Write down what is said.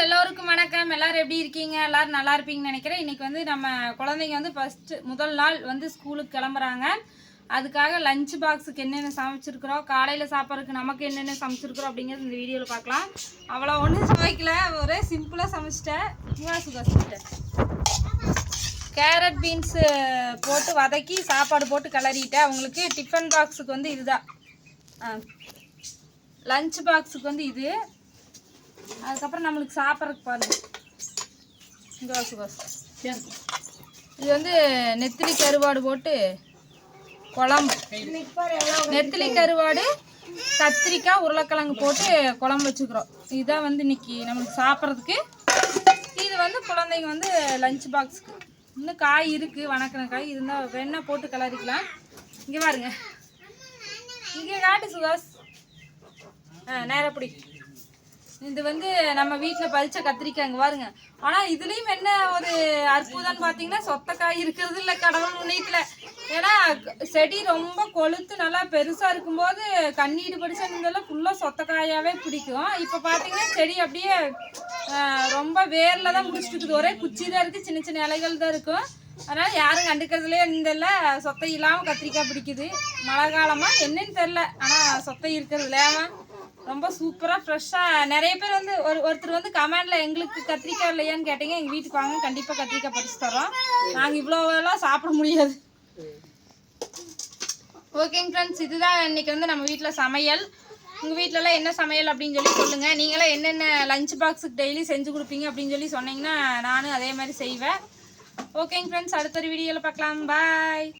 எல்லோருக்கும் வணக்கம். எல்லாரும் எப்படி இருக்கீங்க? எல்லாரும் நல்லா இருப்பீங்கன்னு நினைக்கிறேன். இன்னைக்கு வந்து நம்ம குழந்தைங்க வந்து முதல் நாள் வந்து ஸ்கூலுக்கு கிளம்புறாங்க. அதுக்காக லஞ்ச் பாக்ஸுக்கு என்னென்ன சமைச்சிருக்கிறோம், காலையில் சாப்பிட்றதுக்கு நமக்கு என்னென்ன சமைச்சிருக்கிறோம் அப்படிங்கிறது இந்த வீடியோவில் பார்க்கலாம். அவ்வளோ ஒன்றும் சமைக்கல, ஒரே சிம்பிளாக சமைச்சிட்டேன். கேரட் பீன்ஸு போட்டு வதக்கி சாப்பாடு போட்டு கிளறிட்டேன். அவங்களுக்கு டிஃபன் பாக்ஸுக்கு வந்து இதுதான், லஞ்ச் பாக்ஸுக்கு வந்து இது. அதுக்கப்புறம் நம்மளுக்கு சாப்பிட்றதுக்கு பாருங்க, இங்கே இது வந்து நெத்திலி கருவாடு போட்டு குழம்பு. நெத்திலி கருவாடு, கத்திரிக்காய், உருளைக்கிழங்கு போட்டு குழம்பு வச்சுக்கிறோம். இதுதான் வந்து இன்னைக்கு நம்மளுக்கு சாப்பிட்றதுக்கு. இது வந்து குழந்தைங்க வந்து லஞ்ச் பாக்ஸுக்கு. இன்னும் காய் இருக்குது, வணக்கின காய் இருந்தால் வெண்ணெய் போட்டு கிளறிக்கலாம். இங்கே பாருங்க, இங்கே காட்டு சுகாஸ். நேரப்படி இது வந்து நம்ம வீட்டில் பறித்த கத்திரிக்காய். இங்கே பாருங்க. ஆனால் இதுலேயும் என்ன ஒரு அற்புதம்னு பார்த்தீங்கன்னா, சொத்தக்காய் இருக்கிறது இல்லை கடவுள் புண்ணியத்தில். ஏன்னா செடி ரொம்ப கொளுத்து நல்லா பெருசாக இருக்கும்போது கண்ணீடு படிச்சா இருந்தெல்லாம் ஃபுல்லாக சொத்தக்காயாகவே பிடிக்கும். இப்போ பார்த்தீங்கன்னா செடி அப்படியே ரொம்ப வேரில் தான் முடிச்சுட்டு இருக்குது. ஒரே குச்சி தான் இருக்குது, சின்ன சின்ன இலைகள் தான் இருக்கும். அதனால் யாரும் கண்டுக்கிறதுலே இருந்தெல்லாம் சொத்தை இல்லாமல் கத்திரிக்காய் பிடிக்குது. மழை காலமாக என்னன்னு தெரில, ஆனால் சொத்தை இருக்கிறதுல ரொம்ப சூப்பராக ஃப்ரெஷ்ஷாக. நிறைய பேர் வந்து ஒருத்தர் வந்து கமெண்டில் எங்களுக்கு கத்திரிக்காய் இல்லையான்னு கேட்டீங்க. எங்கள் வீட்டுக்கு வாங்க, கண்டிப்பாக கத்திரிக்காய் பறிச்சு தரோம். நாங்கள் இவ்வளோலாம் சாப்பிட முடியாது. ஓகேங்க ஃப்ரெண்ட்ஸ், இதுதான் இன்றைக்கி வந்து நம்ம வீட்டில் சமையல். உங்கள் வீட்டிலலாம் என்ன சமையல் அப்படின்னு சொல்லி சொல்லுங்கள். நீங்களாம் என்னென்ன லஞ்ச் பாக்ஸுக்கு டெய்லி செஞ்சு கொடுப்பீங்க அப்படின்னு சொல்லி சொன்னீங்கன்னா நானும் அதே மாதிரி செய்வேன். ஓகேங்க ஃப்ரெண்ட்ஸ், அடுத்த ஒரு வீடியோவில் பார்க்கலாம். பாய்.